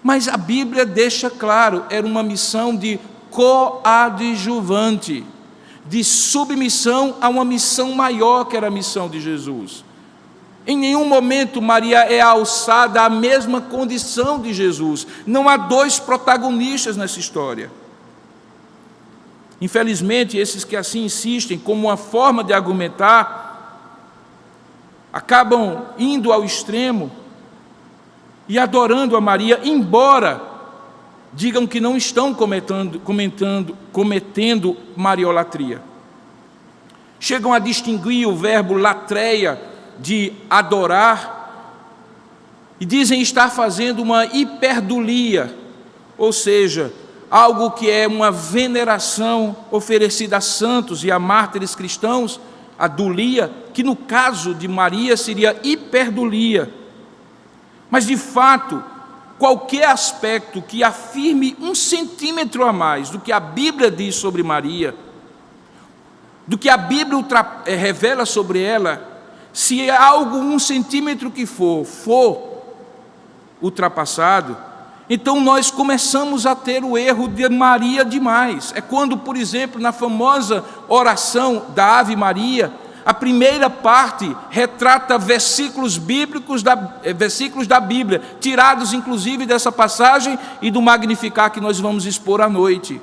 S1: Mas a Bíblia deixa claro, era uma missão de coadjuvante, de submissão a uma missão maior, que era a missão de Jesus. Em nenhum momento Maria é alçada à mesma condição de Jesus. Não há dois protagonistas nessa história. Infelizmente, esses que assim insistem como uma forma de argumentar, acabam indo ao extremo e adorando a Maria, embora digam que não estão cometendo mariolatria. Chegam a distinguir o verbo latreia de adorar e dizem estar fazendo uma hiperdulia, ou seja, algo que é uma veneração oferecida a santos e a mártires cristãos, a dulia, que no caso de Maria seria hiperdulia. Mas, de fato, qualquer aspecto que afirme 1 centímetro a mais do que a Bíblia diz sobre Maria, do que a Bíblia revela sobre ela, se é algo 1 centímetro que for ultrapassado, então nós começamos a ter o erro de Maria demais. É quando, por exemplo, na famosa oração da Ave Maria, a primeira parte retrata versículos da Bíblia, tirados inclusive dessa passagem e do Magnificat que nós vamos expor à noite.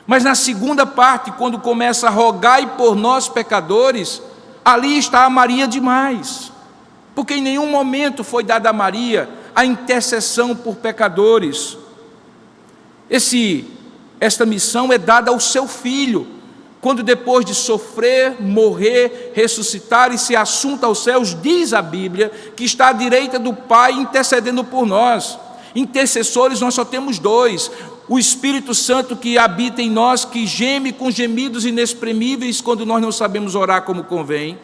S1: Mas na segunda parte, quando começa a rogai por nós pecadores, ali está a Maria demais, porque em nenhum momento foi dada a Maria a intercessão por pecadores. Esta missão é dada ao seu Filho, quando depois de sofrer, morrer, ressuscitar e ser assunto aos céus, diz a Bíblia que está à direita do Pai intercedendo por nós. Intercessores nós só temos dois: o Espírito Santo que habita em nós, que geme com gemidos inexprimíveis quando nós não sabemos orar como convém,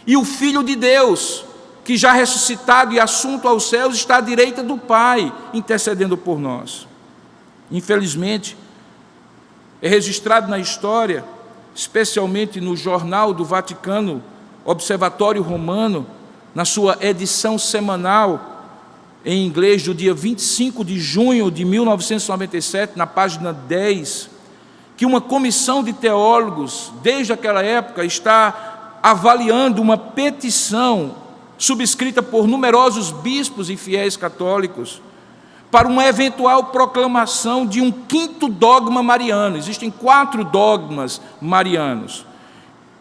S1: e o Filho de Deus, que já ressuscitado e assunto aos céus, está à direita do Pai, intercedendo por nós. Infelizmente, é registrado na história, especialmente no Jornal do Vaticano, Observatório Romano, na sua edição semanal, em inglês, do dia 25 de junho de 1997, na página 10, que uma comissão de teólogos, desde aquela época, está avaliando uma petição subscrita por numerosos bispos e fiéis católicos, para uma eventual proclamação de um 5º dogma mariano. Existem 4 dogmas marianos: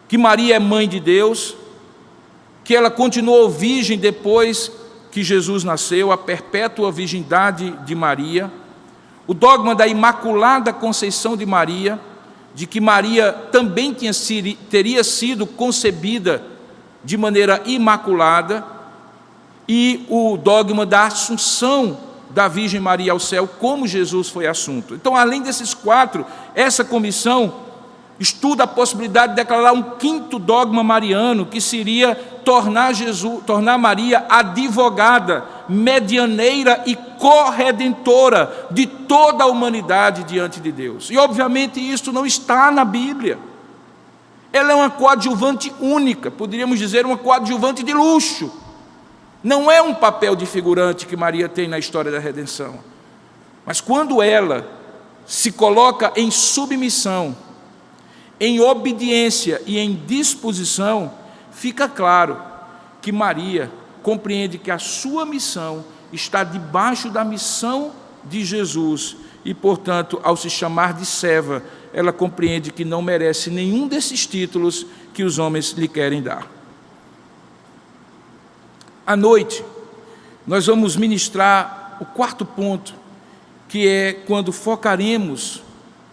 S1: que Maria é mãe de Deus, que ela continuou virgem depois que Jesus nasceu, a perpétua virgindade de Maria, o dogma da Imaculada Conceição de Maria, de que Maria também teria sido concebida de maneira imaculada, e o dogma da Assunção da Virgem Maria ao céu, como Jesus foi assunto. Então, além desses 4, essa comissão estuda a possibilidade de declarar um 5º dogma mariano, que seria tornar Maria advogada, medianeira e corredentora de toda a humanidade diante de Deus. E, obviamente, isso não está na Bíblia. Ela é uma coadjuvante única, poderíamos dizer uma coadjuvante de luxo. Não é um papel de figurante que Maria tem na história da redenção. Mas quando ela se coloca em submissão, em obediência e em disposição, fica claro que Maria compreende que a sua missão está debaixo da missão de Jesus e, portanto, ao se chamar de serva, ela compreende que não merece nenhum desses títulos que os homens lhe querem dar. À noite, nós vamos ministrar o 4º ponto, que é quando focaremos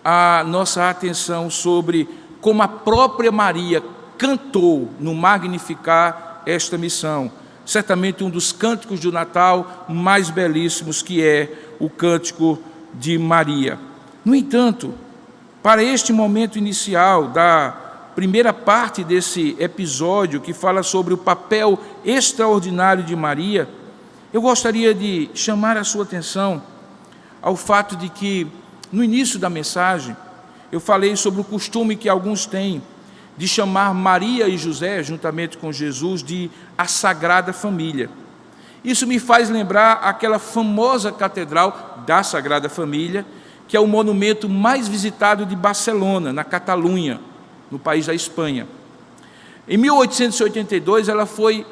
S1: a nossa atenção sobre como a própria Maria cantou no Magnificat esta missão. Certamente um dos cânticos do Natal mais belíssimos, que é o Cântico de Maria. No entanto, para este momento inicial da primeira parte desse episódio, que fala sobre o papel extraordinário de Maria, eu gostaria de chamar a sua atenção ao fato de que, no início da mensagem, eu falei sobre o costume que alguns têm de chamar Maria e José, juntamente com Jesus, de a Sagrada Família. Isso me faz lembrar aquela famosa Catedral da Sagrada Família, que é o monumento mais visitado de Barcelona, na Catalunha, no país da Espanha. Em 1882, ela foi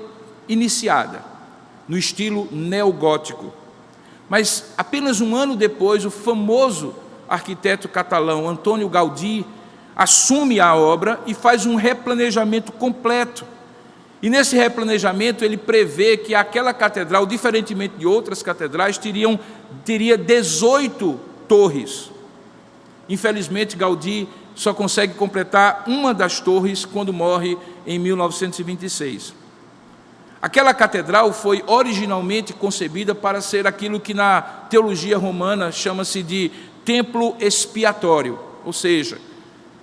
S1: iniciada no estilo neogótico. Mas apenas um ano depois, o famoso arquiteto catalão Antônio Gaudí assume a obra e faz um replanejamento completo. E nesse replanejamento ele prevê que aquela catedral, diferentemente de outras catedrais, teria 18 torres. Infelizmente, Gaudí só consegue completar uma das torres quando morre em 1926. Aquela catedral foi originalmente concebida para ser aquilo que na teologia romana chama-se de templo expiatório, ou seja,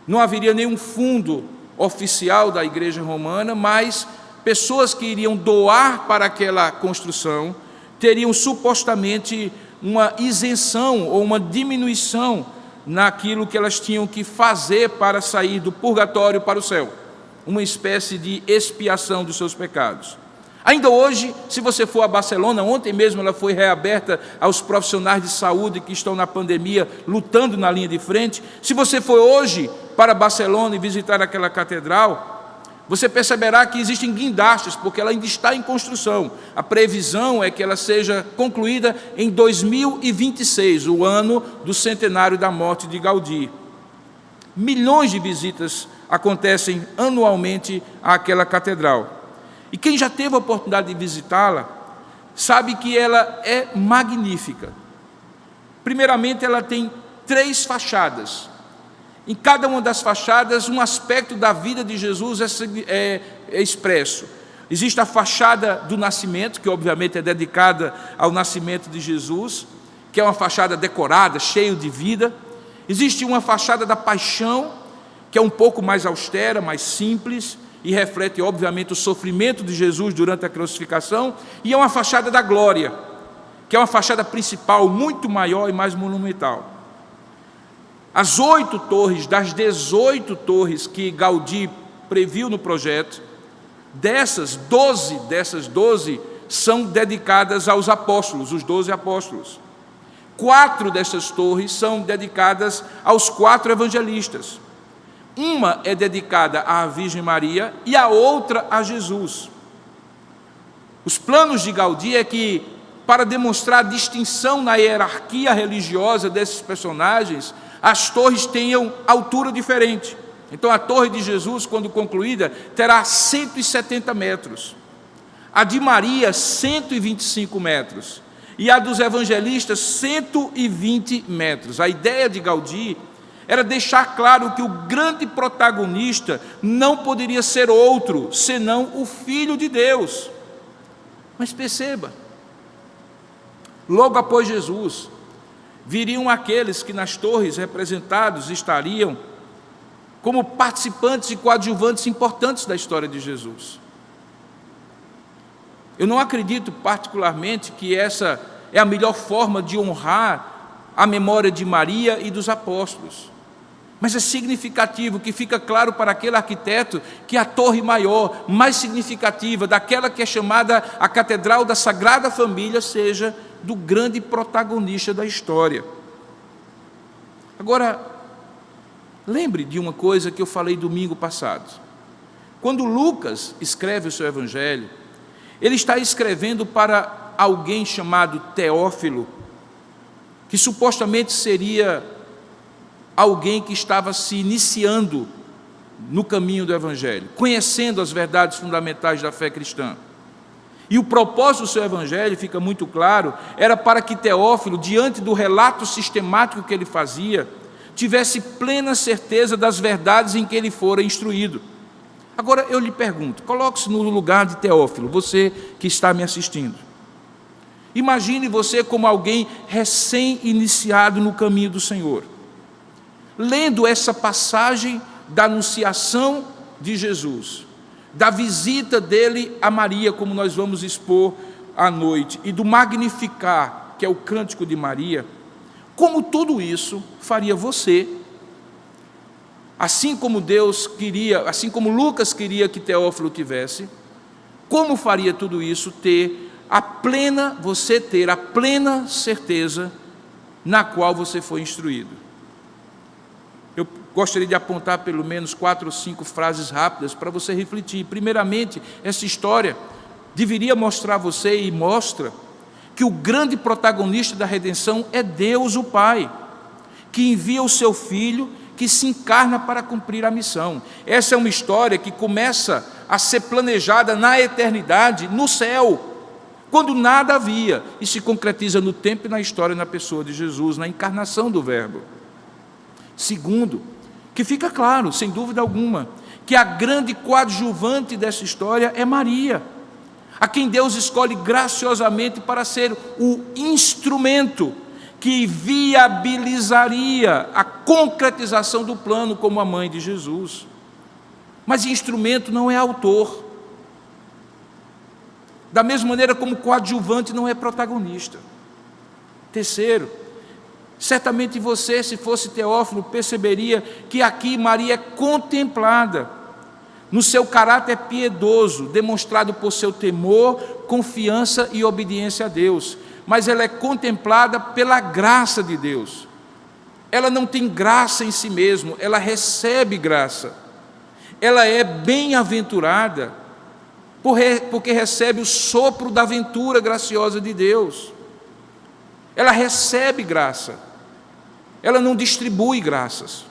S1: não haveria nenhum fundo oficial da Igreja Romana, mas pessoas que iriam doar para aquela construção teriam supostamente uma isenção ou uma diminuição naquilo que elas tinham que fazer para sair do purgatório para o céu, uma espécie de expiação dos seus pecados. Ainda hoje, se você for a Barcelona, ontem mesmo ela foi reaberta aos profissionais de saúde que estão na pandemia, lutando na linha de frente. Se você for hoje para Barcelona e visitar aquela catedral, você perceberá que existem guindastes, porque ela ainda está em construção. A previsão é que ela seja concluída em 2026, o ano do centenário da morte de Gaudí. Milhões de visitas acontecem anualmente àquela catedral. E quem já teve a oportunidade de visitá-la, sabe que ela é magnífica. Primeiramente, ela tem 3 fachadas. Em cada uma das fachadas, um aspecto da vida de Jesus é expresso. Existe a fachada do nascimento, que obviamente é dedicada ao nascimento de Jesus, que é uma fachada decorada, cheia de vida. Existe uma fachada da paixão, que é um pouco mais austera, mais simples, e reflete, obviamente, o sofrimento de Jesus durante a crucificação, e é uma fachada da glória, que é uma fachada principal, muito maior e mais monumental. As 8 torres, das 18 torres que Gaudí previu no projeto, dessas 12 são dedicadas aos apóstolos, os 12 apóstolos. 4 dessas torres são dedicadas aos 4 evangelistas. Uma é dedicada à Virgem Maria e a outra a Jesus. Os planos de Gaudí é que, para demonstrar a distinção na hierarquia religiosa desses personagens, as torres tenham altura diferente. Então a torre de Jesus, quando concluída, terá 170 metros. A de Maria, 125 metros. E a dos evangelistas, 120 metros. A ideia de Gaudí era deixar claro que o grande protagonista não poderia ser outro, senão o Filho de Deus. Mas perceba, logo após Jesus, viriam aqueles que nas torres representados estariam como participantes e coadjuvantes importantes da história de Jesus. Eu não acredito particularmente que essa é a melhor forma de honrar a memória de Maria e dos apóstolos. Mas é significativo que fica claro para aquele arquiteto que a torre maior, mais significativa, daquela que é chamada a Catedral da Sagrada Família, seja do grande protagonista da história. Agora, lembre de uma coisa que eu falei domingo passado. Quando Lucas escreve o seu evangelho, ele está escrevendo para alguém chamado Teófilo, que supostamente seria alguém que estava se iniciando no caminho do Evangelho, conhecendo as verdades fundamentais da fé cristã. E o propósito do seu Evangelho, fica muito claro, era para que Teófilo, diante do relato sistemático que ele fazia, tivesse plena certeza das verdades em que ele fora instruído. Agora eu lhe pergunto, coloque-se no lugar de Teófilo, você que está me assistindo. Imagine você como alguém recém-iniciado no caminho do Senhor. lendo essa passagem da anunciação de Jesus, da visita dele a Maria, como nós vamos expor à noite, e do Magnificar, que é o cântico de Maria, como tudo isso faria você, assim como Deus queria, assim como Lucas queria que Teófilo tivesse, como faria tudo isso você ter a plena certeza na qual você foi instruído. Eu gostaria de apontar pelo menos 4 ou 5 frases rápidas para você refletir. Primeiramente, essa história deveria mostrar a você, e mostra, que o grande protagonista da redenção é Deus o Pai, que envia o seu Filho, que se encarna para cumprir a missão. Essa é uma história que começa a ser planejada na eternidade, no céu, quando nada havia, e se concretiza no tempo e na história, na pessoa de Jesus, na encarnação do Verbo. Segundo, que fica claro, sem dúvida alguma, que a grande coadjuvante dessa história é Maria, a quem Deus escolhe graciosamente para ser o instrumento que viabilizaria a concretização do plano como a mãe de Jesus. Mas instrumento não é autor. Da mesma maneira como coadjuvante não é protagonista. Terceiro, certamente você, se fosse Teófilo, perceberia que aqui Maria é contemplada no seu caráter piedoso, demonstrado por seu temor, confiança e obediência a Deus. Mas ela é contemplada pela graça de Deus. Ela não tem graça em si mesma, ela recebe graça. Ela é bem-aventurada, porque recebe o sopro da ventura graciosa de Deus. Ela recebe graça, ela não distribui graças.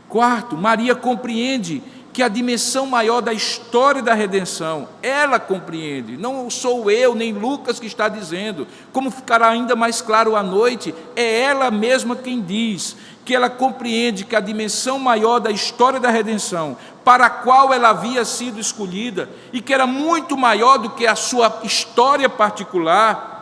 S1: Quarto, Maria compreende que a dimensão maior da história da redenção, ela compreende, não sou eu nem Lucas que está dizendo, como ficará ainda mais claro à noite, é ela mesma quem diz, que ela compreende que a dimensão maior da história da redenção, para a qual ela havia sido escolhida, e que era muito maior do que a sua história particular,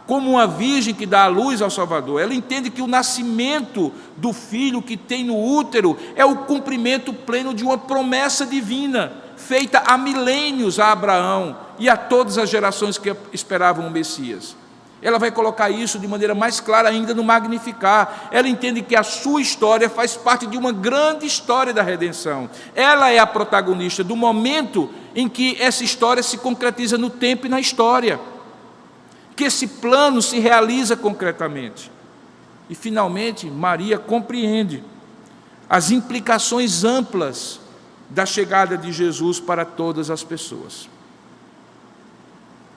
S1: como uma virgem que dá a luz ao Salvador. Ela entende que o nascimento do filho que tem no útero é o cumprimento pleno de uma promessa divina, feita há milênios a Abraão e a todas as gerações que esperavam o Messias. Ela vai colocar isso de maneira mais clara ainda no Magnificar. Ela entende que a sua história faz parte de uma grande história da redenção. Ela é a protagonista do momento em que essa história se concretiza no tempo e na história, que esse plano se realiza concretamente. E, finalmente, Maria compreende as implicações amplas da chegada de Jesus para todas as pessoas,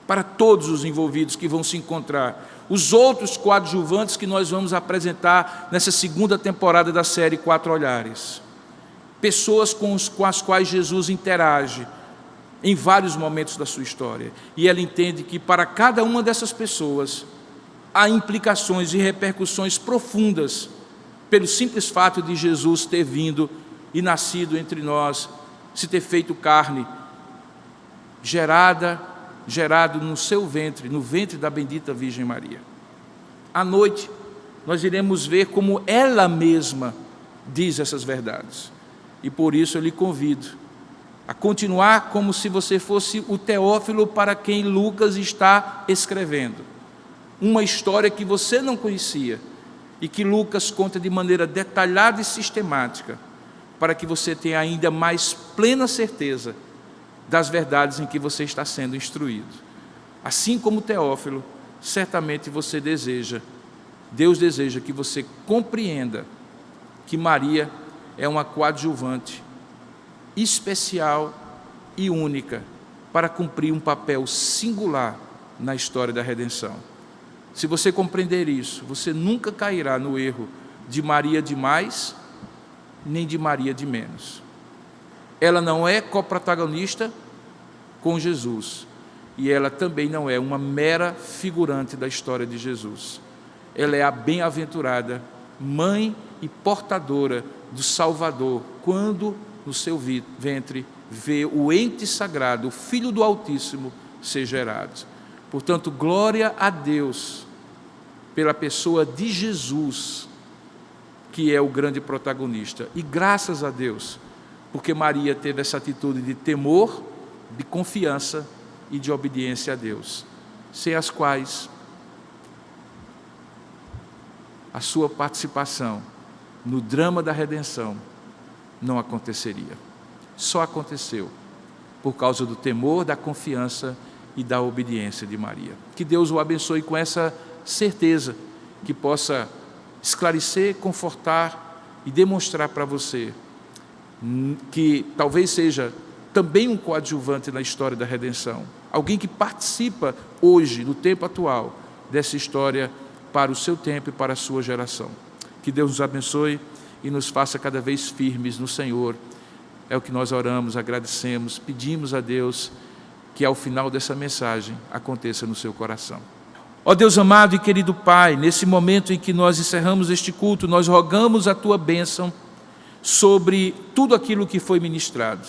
S1: para todos os envolvidos que vão se encontrar, os outros coadjuvantes que nós vamos apresentar nessa segunda temporada da série 4 Olhares, pessoas com as quais Jesus interage em vários momentos da sua história, e ela entende que para cada uma dessas pessoas há implicações e repercussões profundas pelo simples fato de Jesus ter vindo e nascido entre nós, se ter feito carne, gerado no seu ventre, no ventre da bendita Virgem Maria. À noite, nós iremos ver como ela mesma diz essas verdades, e por isso eu lhe convido a continuar como se você fosse o Teófilo para quem Lucas está escrevendo. Uma história que você não conhecia e que Lucas conta de maneira detalhada e sistemática, para que você tenha ainda mais plena certeza das verdades em que você está sendo instruído. Assim como Teófilo, certamente Deus deseja que você compreenda que Maria é uma coadjuvante especial e única para cumprir um papel singular na história da redenção. Se você compreender isso, você nunca cairá no erro de Maria de mais, nem de Maria de menos. Ela não é coprotagonista com Jesus, e ela também não é uma mera figurante da história de Jesus. Ela é a bem-aventurada mãe e portadora do Salvador, quando no seu ventre vê o ente sagrado, o Filho do Altíssimo, ser gerado. Portanto, glória a Deus pela pessoa de Jesus, que é o grande protagonista. E graças a Deus, porque Maria teve essa atitude de temor, de confiança e de obediência a Deus, sem as quais a sua participação no drama da redenção não aconteceria. Só aconteceu por causa do temor, da confiança e da obediência de Maria. Que Deus o abençoe com essa certeza, que possa esclarecer, confortar e demonstrar para você que talvez seja também um coadjuvante na história da redenção, alguém que participa hoje, no tempo atual, dessa história para o seu tempo e para a sua geração. Que Deus nos abençoe e nos faça cada vez firmes no Senhor. É o que nós oramos, agradecemos, pedimos a Deus que ao final dessa mensagem aconteça no seu coração. Ó Deus amado e querido Pai, nesse momento em que nós encerramos este culto, nós rogamos a Tua bênção sobre tudo aquilo que foi ministrado,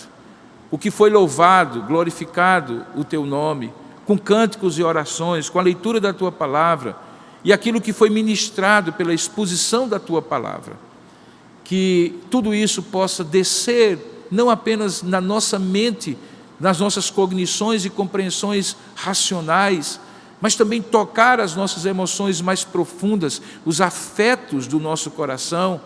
S1: o que foi louvado, glorificado o Teu nome, com cânticos e orações, com a leitura da Tua palavra, e aquilo que foi ministrado pela exposição da Tua palavra. Que tudo isso possa descer não apenas na nossa mente, nas nossas cognições e compreensões racionais, mas também tocar as nossas emoções mais profundas, os afetos do nosso coração,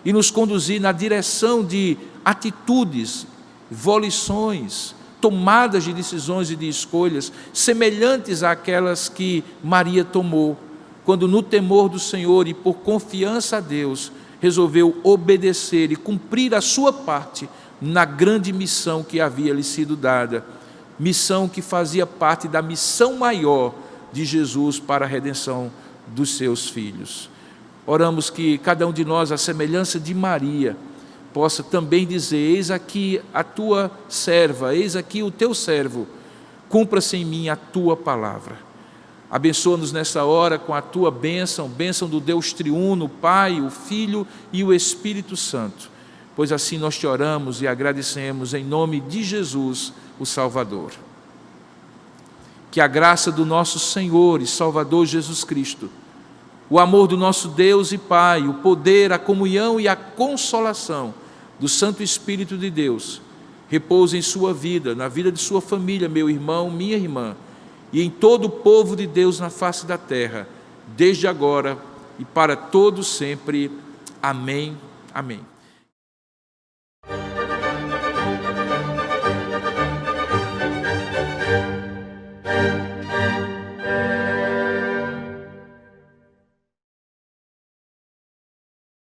S1: e nos conduzir na direção de atitudes, volições, tomadas de decisões e de escolhas semelhantes àquelas que Maria tomou, quando no temor do Senhor e por confiança a Deus, resolveu obedecer e cumprir a sua parte na grande missão que havia lhe sido dada, missão que fazia parte da missão maior de Jesus para a redenção dos seus filhos. Oramos que cada um de nós, à semelhança de Maria, possa também dizer: eis aqui a tua serva, eis aqui o teu servo, cumpra-se em mim a tua palavra. Abençoa-nos nessa hora com a tua bênção, bênção do Deus triuno, o Pai, o Filho e o Espírito Santo, pois assim nós te oramos e agradecemos em nome de Jesus, o Salvador. Que a graça do nosso Senhor e Salvador Jesus Cristo, o amor do nosso Deus e Pai, o poder, a comunhão e a consolação do Santo Espírito de Deus, repouse em sua vida, na vida de sua família, meu irmão, minha irmã, e em todo o povo de Deus na face da terra, desde agora e para todos sempre. Amém. Amém.